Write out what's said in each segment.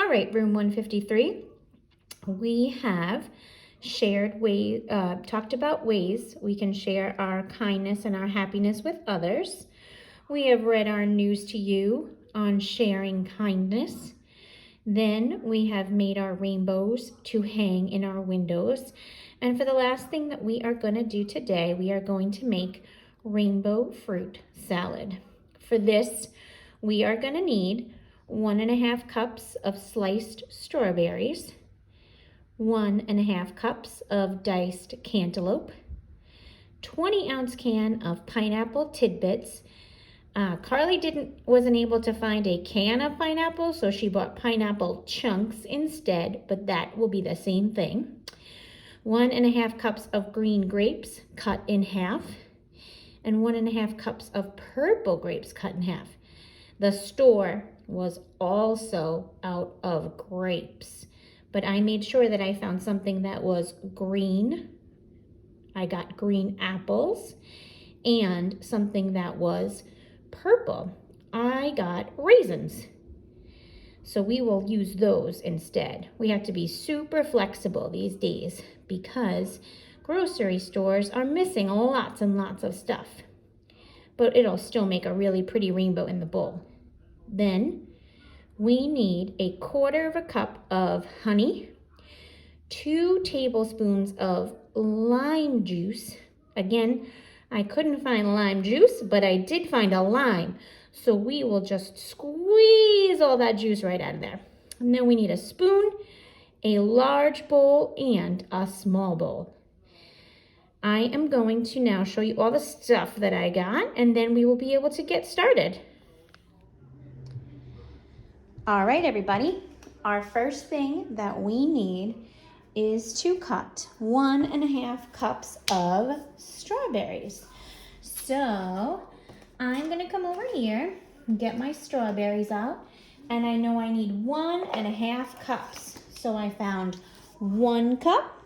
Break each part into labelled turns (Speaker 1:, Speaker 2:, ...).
Speaker 1: All right, room 153. We have talked about ways we can share our kindness and our happiness with others. We have read our news to you on sharing kindness. Then we have made our rainbows to hang in our windows. And for the last thing that we are going to do today, we are going to make rainbow fruit salad. For this, we are going to need 1.5 cups of sliced strawberries, 1.5 cups of diced cantaloupe, 20-ounce can of pineapple tidbits. Carly wasn't able to find a can of pineapple, so she bought pineapple chunks instead, but that will be the same thing. 1.5 cups of green grapes cut in half, and 1.5 cups of purple grapes cut in half. The store was also out of grapes, but I made sure that I found something that was green. I got green apples, and something that was purple. I got raisins. So we will use those instead. We have to be super flexible these days because grocery stores are missing lots and lots of stuff. But it'll still make a really pretty rainbow in the bowl. Then we need 1/4 cup of honey, 2 tablespoons of lime juice. Again, I couldn't find lime juice, but I did find a lime. So we will just squeeze all that juice right out of there. And then we need a spoon, a large bowl, and a small bowl. I am going to now show you all the stuff that I got, and then we will be able to get started. All right, everybody. Our first thing that we need is to cut 1.5 cups of strawberries. So I'm gonna come over here and get my strawberries out, and I know I need 1.5 cups. So I found 1 cup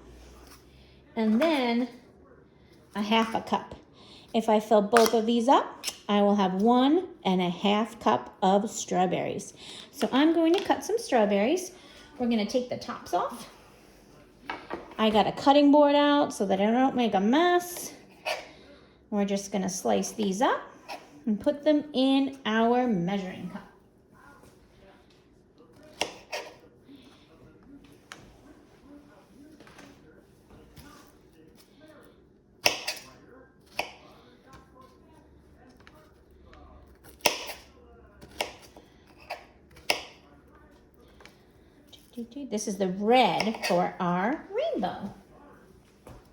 Speaker 1: and then 1/2 cup. If I fill both of these up, I will have 1.5 cup of strawberries. So I'm going to cut some strawberries. We're gonna take the tops off. I got a cutting board out so that I don't make a mess. We're just gonna slice these up and put them in our measuring cup. This is the red for our rainbow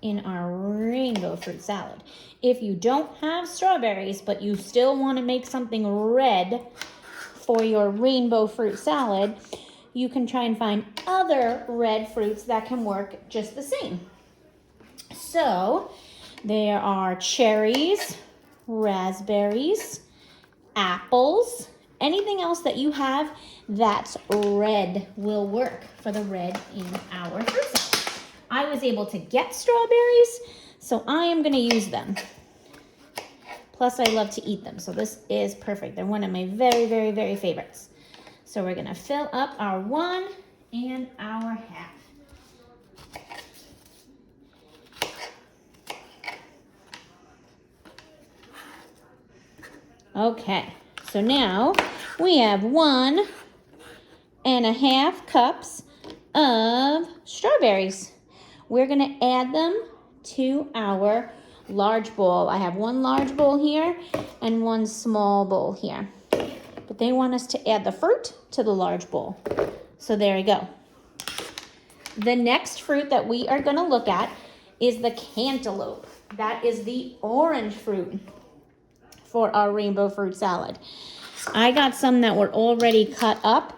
Speaker 1: in our rainbow fruit salad. If you don't have strawberries, but you still want to make something red for your rainbow fruit salad, you can try and find other red fruits that can work just the same. So there are cherries, raspberries, apples, anything else that you have that's red will work for the red in our fruit salad. I was able to get strawberries, so I am going to use them. Plus, I love to eat them, so this is perfect. They're one of my very, very, very favorites. So we're going to fill up our 1 and our 1/2. Okay, so now we have 1.5 cups of strawberries. We're gonna add them to our large bowl. I have 1 large bowl here and 1 small bowl here. But they want us to add the fruit to the large bowl. So there we go. The next fruit that we are gonna look at is the cantaloupe. That is the orange fruit for our rainbow fruit salad. I got some that were already cut up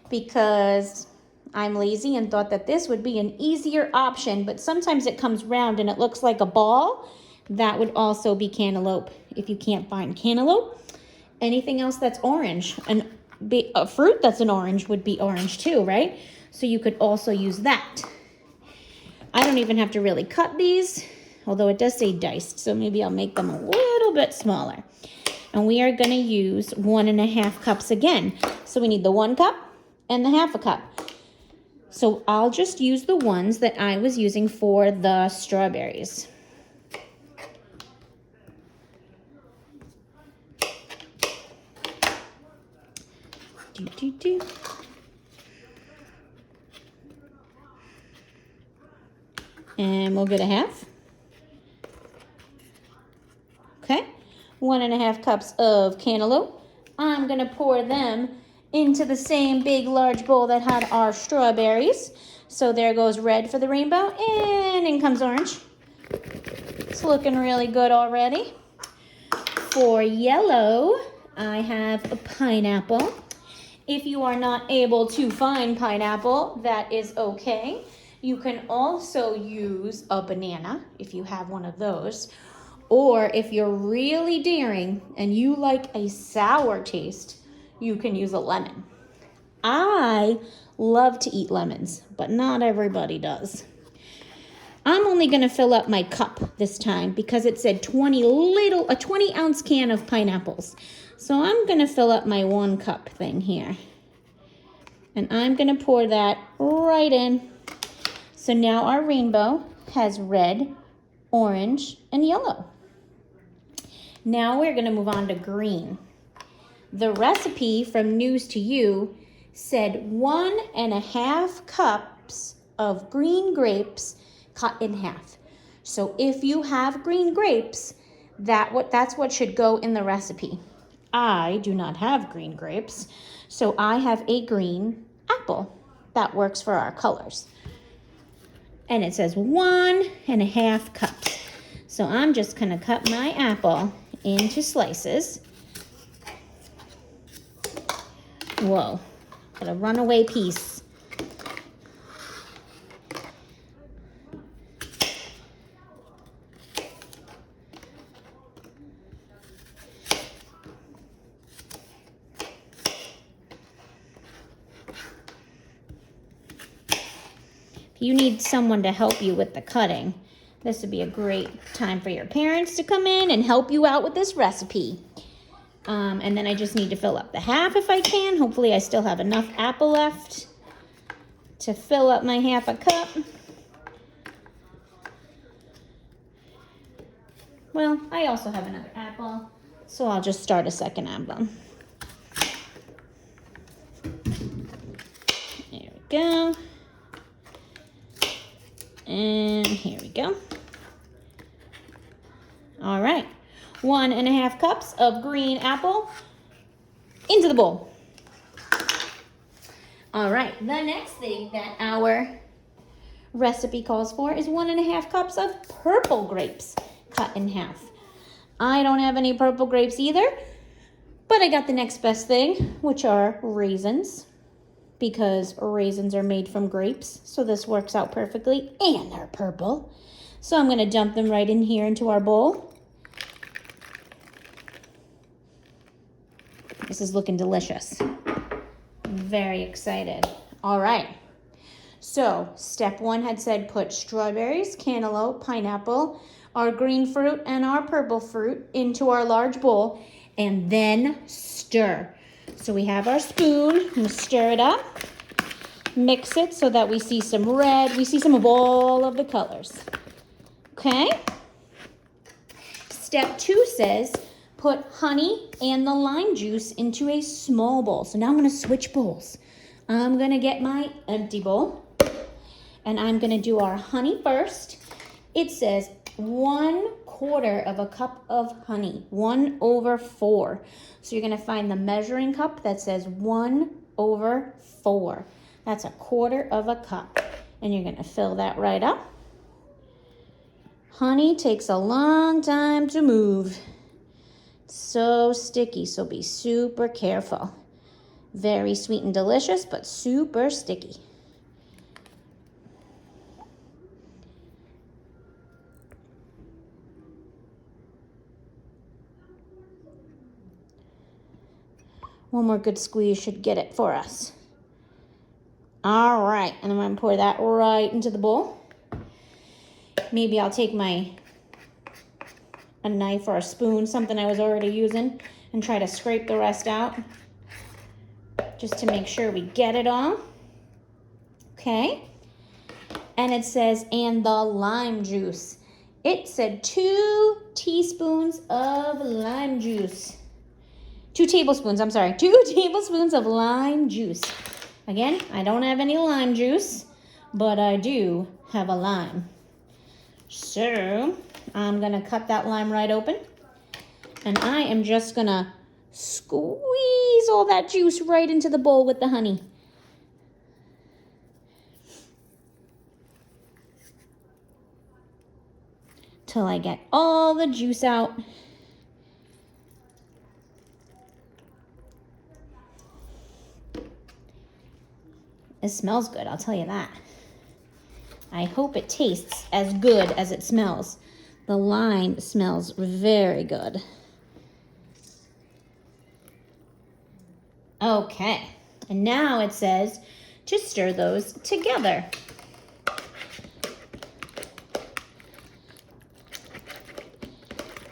Speaker 1: because I'm lazy and thought that this would be an easier option, but sometimes it comes round and it looks like a ball. That would also be cantaloupe if you can't find cantaloupe. Anything else that's orange, and a fruit that's an orange would be orange too, right? So you could also use that. I don't even have to really cut these, although it does say diced, so maybe I'll make them a little bit smaller. And we are gonna use 1.5 cups again. So we need the 1 cup and the 1/2 cup. So I'll just use the ones that I was using for the strawberries. And we'll get a 1/2. Okay, 1 1/2 cups of cantaloupe. I'm gonna pour them into the same big large bowl that had our strawberries. So there goes red for the rainbow, and in comes orange. It's looking really good already. For yellow, I have a pineapple. If you are not able to find pineapple, that is okay. You can also use a banana if you have one of those. Or if you're really daring and you like a sour taste, you can use a lemon. I love to eat lemons, but not everybody does. I'm only gonna fill up my cup this time because it said a 20-ounce can of pineapples. So I'm gonna fill up my 1 cup thing here. And I'm gonna pour that right in. So now our rainbow has red, orange, and yellow. Now we're gonna move on to green. The recipe from News to You said 1 1/2 cups of green grapes cut in half. So if you have green grapes, that's what should go in the recipe. I do not have green grapes, so I have a green apple. That works for our colors. And it says 1 1/2 cups. So I'm just gonna cut my apple into slices. Whoa, got a runaway piece. You need someone to help you with the cutting. This would be a great time for your parents to come in and help you out with this recipe. And then I just need to fill up the 1/2 if I can. Hopefully I still have enough apple left to fill up my 1/2 cup. Well, I also have another apple, so I'll just start a second apple. There we go. And here we go. All right, 1 1/2 cups of green apple into the bowl. All right, the next thing that our recipe calls for is 1 1/2 cups of purple grapes cut in half. I don't have any purple grapes either, but I got the next best thing, which are raisins, because raisins are made from grapes, so this works out perfectly, and they're purple. So I'm gonna dump them right in here into our bowl. This is looking delicious. I'm very excited. All right, so step 1 had said put strawberries, cantaloupe, pineapple, our green fruit, and our purple fruit into our large bowl, and then stir. So we have our spoon, we'll stir it up, mix it so that we see some red, we see some of all of the colors. Okay? Step 2 says put honey and the lime juice into a small bowl. So now I'm gonna switch bowls. I'm gonna get my empty bowl and I'm gonna do our honey first. It says 1/4 cup of honey, 1/4. So you're gonna find the measuring cup that says 1/4. That's 1/4 cup. And you're gonna fill that right up. Honey takes a long time to move. So sticky, so be super careful. Very sweet and delicious, but super sticky. One more good squeeze should get it for us. All right, and I'm gonna pour that right into the bowl. Maybe I'll take a knife or a spoon, something I was already using, and try to scrape the rest out. just to make sure we get it all. Okay. And it says, and the lime juice. It said 2 teaspoons of lime juice. 2 tablespoons, I'm sorry. 2 tablespoons of lime juice. Again, I don't have any lime juice, but I do have a lime. So, I'm going to cut that lime right open. And I am just going to squeeze all that juice right into the bowl with the honey. Till I get all the juice out. It smells good, I'll tell you that. I hope it tastes as good as it smells. The lime smells very good. Okay, and now it says to stir those together.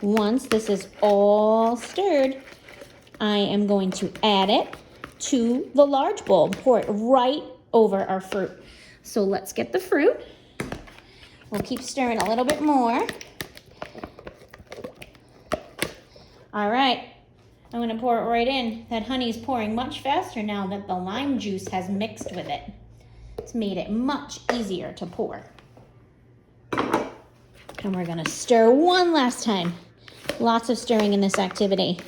Speaker 1: Once this is all stirred, I am going to add it to the large bowl. Pour it right over our fruit. So let's get the fruit. We'll keep stirring a little bit more. All right, I'm gonna pour it right in. That honey is pouring much faster now that the lime juice has mixed with it. It's made it much easier to pour. And we're gonna stir one last time. Lots of stirring in this activity.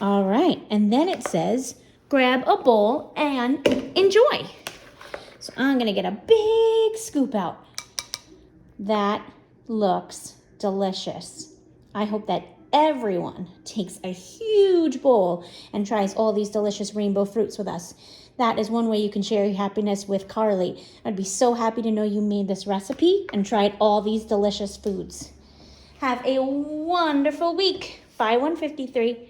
Speaker 1: All right, and then it says, grab a bowl and enjoy. So I'm gonna get a big scoop out. That looks delicious. I hope that everyone takes a huge bowl and tries all these delicious rainbow fruits with us. That is one way you can share your happiness with Carly. I'd be so happy to know you made this recipe and tried all these delicious foods. Have a wonderful week. Bye, 153.